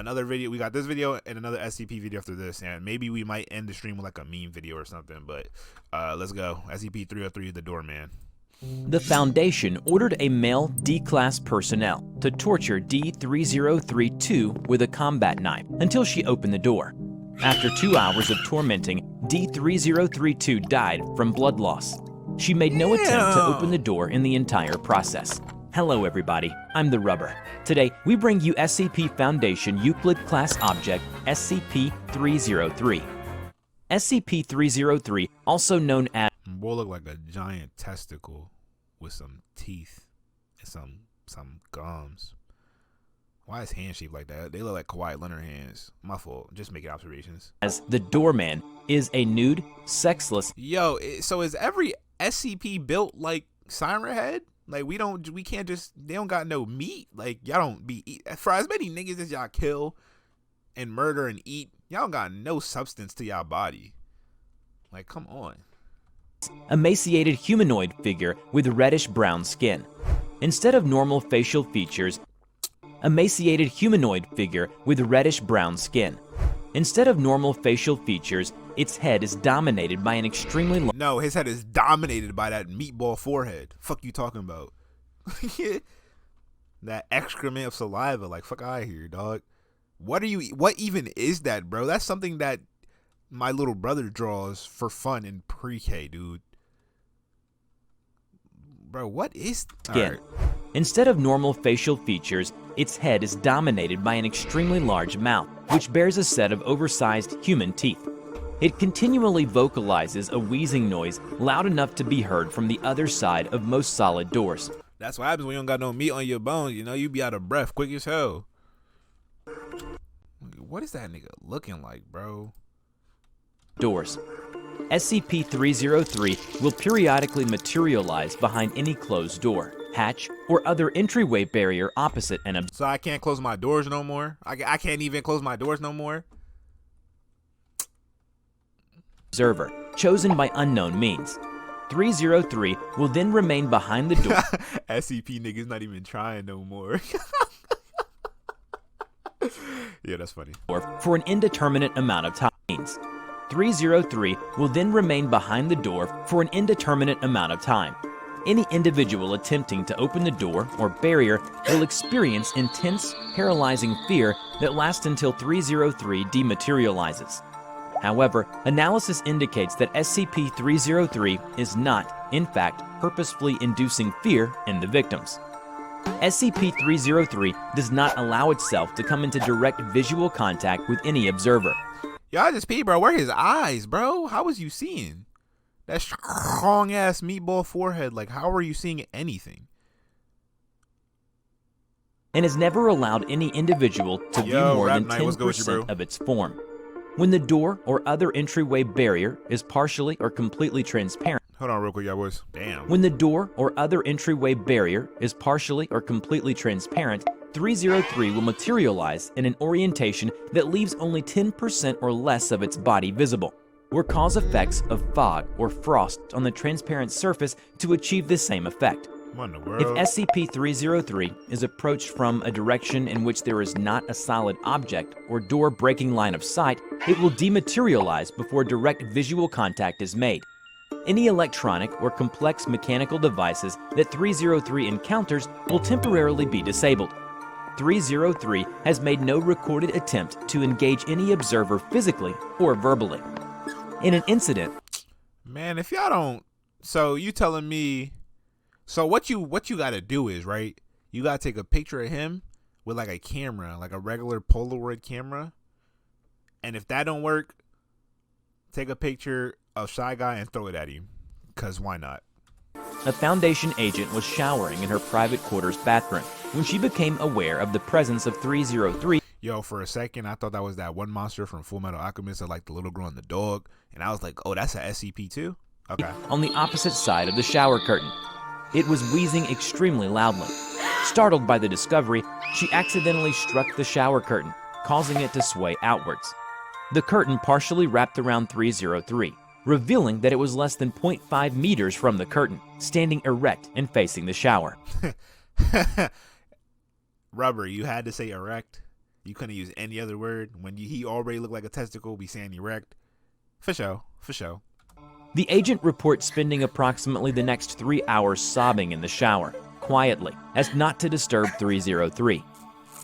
another video. We got this video and another SCP video after this, and maybe we might end the stream with like a meme video or something. But let's go. SCP-303 The Doorman. The Foundation ordered a male D-Class personnel to torture D-3032 with a combat knife until she opened the door. After 2 hours of tormenting, D-3032 died from blood loss. She made no attempt to open the door in the entire process. Hello everybody, I'm the Rubber. Today, we bring you SCP Foundation Euclid Class Object SCP-303. SCP-303, also known as Boy look like a giant testicle with some teeth and some gums. Why is hand shaped like that? They look like Kawhi Leonard hands. My fault. Just making observations. As the Doorman is a nude, sexless. Yo, so is every SCP built like Siren Head? Like we can't just. They don't got no meat. Like y'all don't be for as many niggas as y'all kill and murder and eat. Y'all don't got no substance to y'all body. Like come on. Emaciated humanoid figure with reddish-brown skin. Instead of normal facial features, emaciated humanoid figure with reddish-brown skin. Instead of normal facial features, its head is dominated by an extremely long... No, his head is dominated by that meatball forehead. Fuck you talking about? That excrement of saliva. Like, fuck out of here, dog. What even is that, bro? That's something that my little brother draws for fun in pre-K, dude. Bro, what is... Skin. Instead of normal facial features, its head is dominated by an extremely large mouth, which bears a set of oversized human teeth. It continually vocalizes a wheezing noise loud enough to be heard from the other side of most solid doors. That's what happens when you don't got no meat on your bones, you know? You be out of breath quick as hell. What is that nigga looking like, bro? Doors. SCP-303 will periodically materialize behind any closed door, hatch, or other entryway barrier opposite an So I can't close my doors no more? I can't even close my doors no more? observer, chosen by unknown means. 303 will then remain behind the door. SCP niggas not even trying no more. Yeah, that's funny. For an indeterminate amount of time. 303 will then remain behind the door for an indeterminate amount of time. Any individual attempting to open the door or barrier will experience intense, paralyzing fear that lasts until 303 dematerializes. However, analysis indicates that SCP-303 is not, in fact, purposefully inducing fear in the victims. SCP-303 does not allow itself to come into direct visual contact with any observer. Y'all just pee, bro. Where are his eyes, bro? How was you seeing? That strong ass meatball forehead. Like, how are you seeing anything? And has never allowed any individual to view more than 10% of its form. When the door or other entryway barrier is partially or completely transparent. Hold on real quick, y'all boys. Damn. When the door or other entryway barrier is partially or completely transparent, 303 will materialize in an orientation that leaves only 10% or less of its body visible, or cause effects of fog or frost on the transparent surface to achieve the same effect. What in the world? If SCP-303 is approached from a direction in which there is not a solid object or door-breaking line of sight, it will dematerialize before direct visual contact is made. Any electronic or complex mechanical devices that 303 encounters will temporarily be disabled. 303 has made no recorded attempt to engage any observer physically or verbally. In an incident... Man, if y'all don't... So you telling me... So what you gotta do is, right, you gotta take a picture of him with like a camera, like a regular Polaroid camera. And if that don't work, take a picture of Shy Guy and throw it at him. Cause why not? A Foundation agent was showering in her private quarters bathroom when she became aware of the presence of 303. Yo, for a second, I thought that was that one monster from Full Metal Alchemist, like the little girl and the dog. And I was like, oh, that's a SCP too? Okay. On the opposite side of the shower curtain. It was wheezing extremely loudly. Startled by the discovery, she accidentally struck the shower curtain, causing it to sway outwards. The curtain partially wrapped around 303, revealing that it was less than 0.5 meters from the curtain, standing erect and facing the shower. Rubber, you had to say erect. You couldn't use any other word. When he already looked like a testicle, be saying erect. For sure. For sure. The agent reports spending approximately the next 3 hours sobbing in the shower, quietly, as not to disturb 303.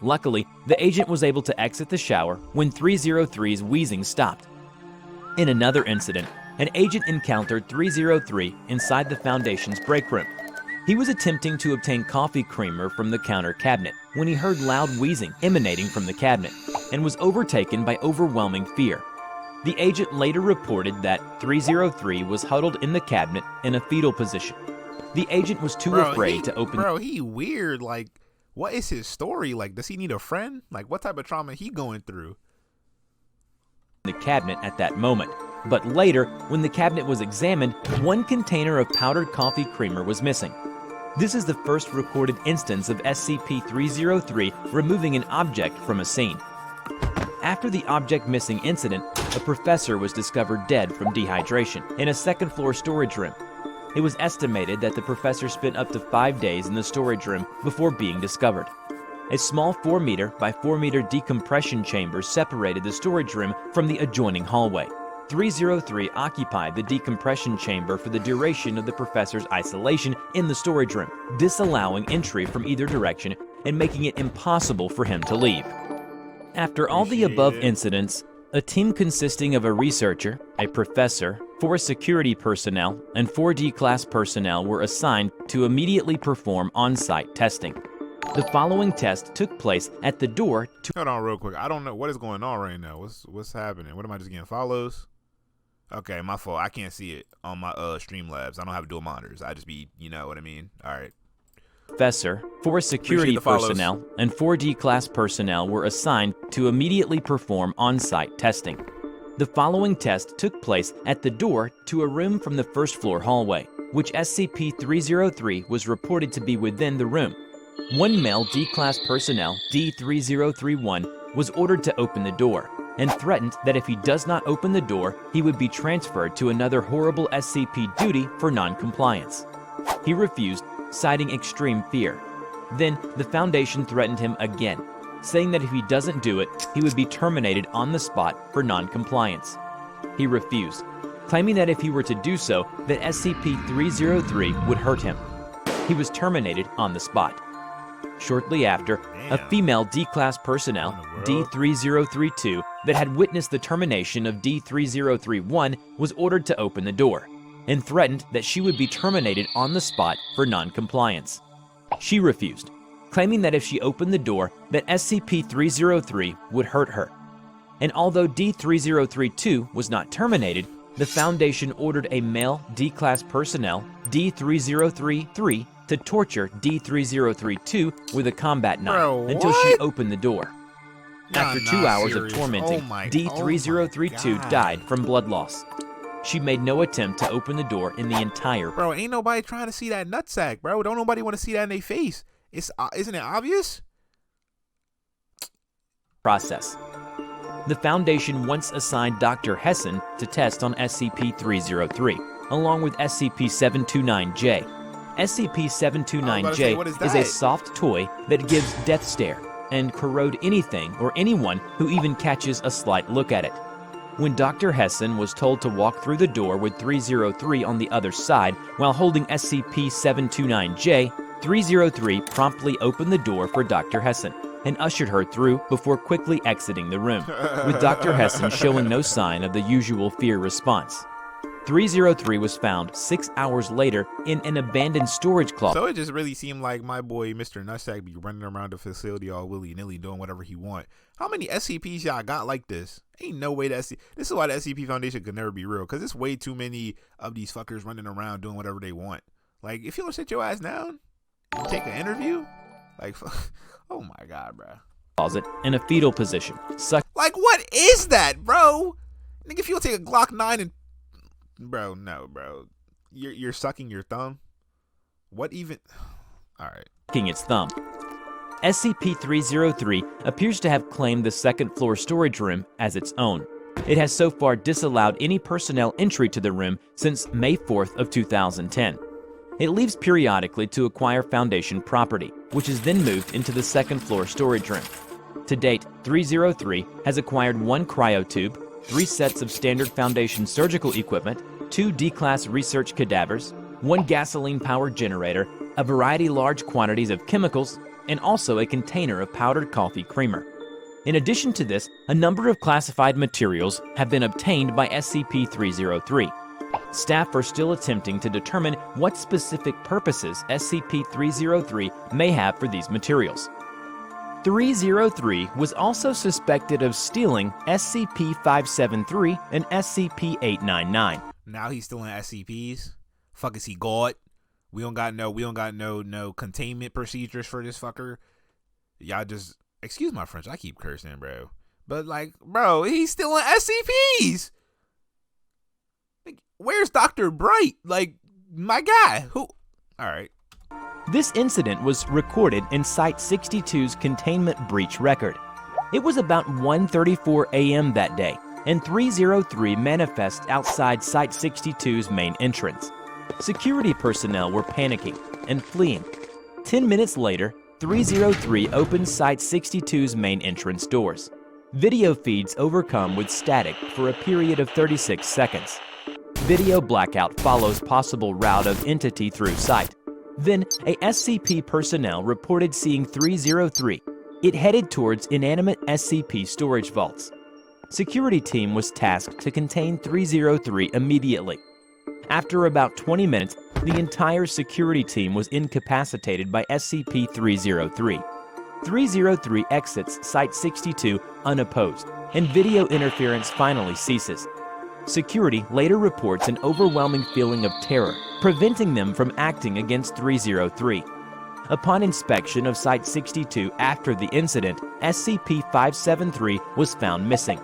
Luckily, the agent was able to exit the shower when 303's wheezing stopped. In another incident, an agent encountered 303 inside the Foundation's break room. He was attempting to obtain coffee creamer from the counter cabinet when he heard loud wheezing emanating from the cabinet and was overtaken by overwhelming fear. The agent later reported that 303 was huddled in the cabinet in a fetal position. The agent was too afraid to open... Bro, he weird. Like, what is his story? Like, does he need a friend? Like, what type of trauma he going through? ...the cabinet at that moment. But later, when the cabinet was examined, one container of powdered coffee creamer was missing. This is the first recorded instance of SCP-303 removing an object from a scene. After the object missing incident, a professor was discovered dead from dehydration in a second-floor storage room. It was estimated that the professor spent up to 5 days in the storage room before being discovered. A small 4-meter by 4-meter decompression chamber separated the storage room from the adjoining hallway. 303 occupied the decompression chamber for the duration of the professor's isolation in the storage room, disallowing entry from either direction and making it impossible for him to leave. After all the above incidents, a team consisting of a researcher, a professor, 4 security personnel, and 4 D-class personnel were assigned to immediately perform on-site testing. The following test took place at the door to... Hold on real quick. I don't know what is going on right now. What's happening? What am I just getting follows? Okay, my fault. I can't see it on my Streamlabs. I don't have dual monitors. I just be, you know what I mean? All right. Professor, 4 security personnel, and 4 D-class personnel were assigned to immediately perform on-site testing. The following test took place at the door to a room from the first-floor hallway, which SCP-303 was reported to be within the room. One male D-class personnel, D3031, was ordered to open the door, and threatened that if he does not open the door, he would be transferred to another horrible SCP duty for non-compliance. He refused, citing extreme fear. Then, the Foundation threatened him again, saying that if he doesn't do it, he would be terminated on the spot for non-compliance. He refused, claiming that if he were to do so, that SCP-303 would hurt him. He was terminated on the spot. Shortly after, a female D-class personnel, D3032, that had witnessed the termination of D3031 was ordered to open the door, and threatened that she would be terminated on the spot for non-compliance. She refused, claiming that if she opened the door, that SCP-303 would hurt her. And although D3032 was not terminated, the Foundation ordered a male D-class personnel, D3033, to torture D3032 with a combat knife until she opened the door. After 2 hours of tormenting, D3032 died from blood loss. She made no attempt to open the door in the entire... Bro, ain't nobody trying to see that nutsack, bro. Don't nobody want to see that in their face. Isn't it obvious? Process. The Foundation once assigned Dr. Hessen to test on SCP-303, along with SCP-729-J. SCP-729-J is a soft toy that gives death stare and corrode anything or anyone who even catches a slight look at it. When Dr. Hessen was told to walk through the door with 303 on the other side while holding SCP-729-J, 303 promptly opened the door for Dr. Hessen and ushered her through before quickly exiting the room, with Dr. Hessen showing no sign of the usual fear response. 303 was found 6 hours later in an abandoned storage closet. So it just really seemed like my boy Mr. Nutsack be running around the facility all willy-nilly doing whatever he want. How many SCPs y'all got like this? Ain't no way this is why the SCP Foundation could never be real, because there's way too many of these fuckers running around doing whatever they want. Like, if you don't sit your ass down and take an interview, like, oh my god, bro. Closet in a fetal position. Like, what is that, bro? Nigga, if you don't take a Glock 9 and... Bro, no, bro. You're sucking your thumb? What even... Alright. Sucking its thumb. SCP-303 appears to have claimed the second-floor storage room as its own. It has so far disallowed any personnel entry to the room since May 4th of 2010. It leaves periodically to acquire Foundation property, which is then moved into the second-floor storage room. To date, 303 has acquired 1 cryotube, 3 sets of standard Foundation surgical equipment, 2 D-class research cadavers, 1 gasoline-powered generator, a variety large quantities of chemicals, and also a container of powdered coffee creamer. In addition to this, a number of classified materials have been obtained by SCP-303. Staff are still attempting to determine what specific purposes SCP-303 may have for these materials. 303 was also suspected of stealing SCP-573 and SCP-899. Now he's stealing SCPs. Fuck, is he God? We don't got no containment procedures for this fucker. Y'all just excuse my French. I keep cursing, bro. But like, bro, he's stealing SCPs. Like, where's Dr. Bright? Like, my guy. Who? All right. This incident was recorded in Site-62's containment breach record. It was about 1:34 a.m. that day, and 303 manifests outside Site-62's main entrance. Security personnel were panicking and fleeing. 10 minutes later, 303 opens Site-62's main entrance doors. Video feeds overcome with static for a period of 36 seconds. Video blackout follows possible route of entity through site. Then, a SCP personnel reported seeing 303. It headed towards inanimate SCP storage vaults. Security team was tasked to contain 303 immediately. After about 20 minutes, the entire security team was incapacitated by SCP-303. 303 exits Site-62 unopposed, and video interference finally ceases. Security later reports an overwhelming feeling of terror, preventing them from acting against 303. Upon inspection of Site-62 after the incident, SCP-573 was found missing.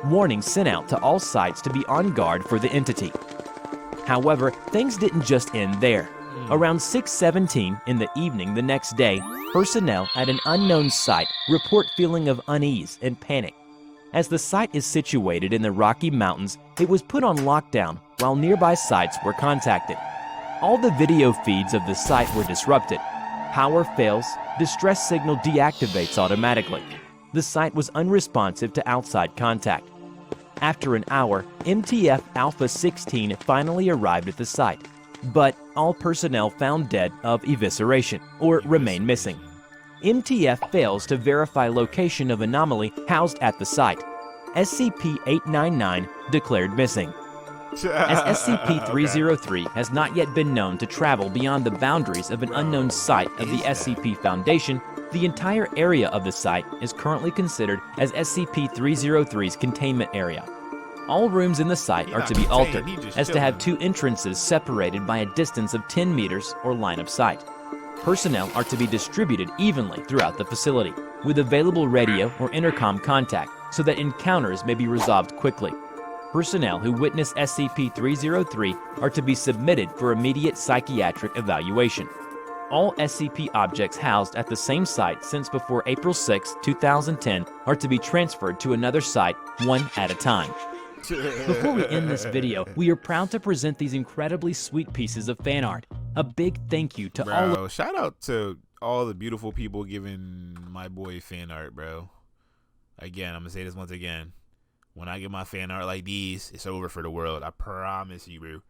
Warnings sent out to all sites to be on guard for the entity. However, things didn't just end there. Around 6:17 in the evening the next day, personnel at an unknown site report feeling of unease and panic. As the site is situated in the Rocky Mountains, it was put on lockdown while nearby sites were contacted. All the video feeds of the site were disrupted. Power fails, distress signal deactivates automatically. The site was unresponsive to outside contact. After an hour, MTF Alpha 16 finally arrived at the site, but all personnel found dead of evisceration or remain missing. MTF fails to verify location of anomaly housed at the site. SCP-899 declared missing. As SCP-303 has not yet been known to travel beyond the boundaries of an unknown site of the SCP Foundation, the entire area of the site is currently considered as SCP-303's containment area. All rooms in the site are to be altered, as to have 2 entrances separated by a distance of 10 meters or line of sight. Personnel are to be distributed evenly throughout the facility, with available radio or intercom contact so that encounters may be resolved quickly. Personnel who witness SCP-303 are to be submitted for immediate psychiatric evaluation. All SCP objects housed at the same site since before April 6, 2010 are to be transferred to another site, one at a time. Before we end this video, we are proud to present these incredibly sweet pieces of fan art. A big thank you to all. Shout out to all the beautiful people giving my boy fan art, bro. Again, I'm gonna say this once again. When I get my fan art like these, it's over for the world. I promise you, bro.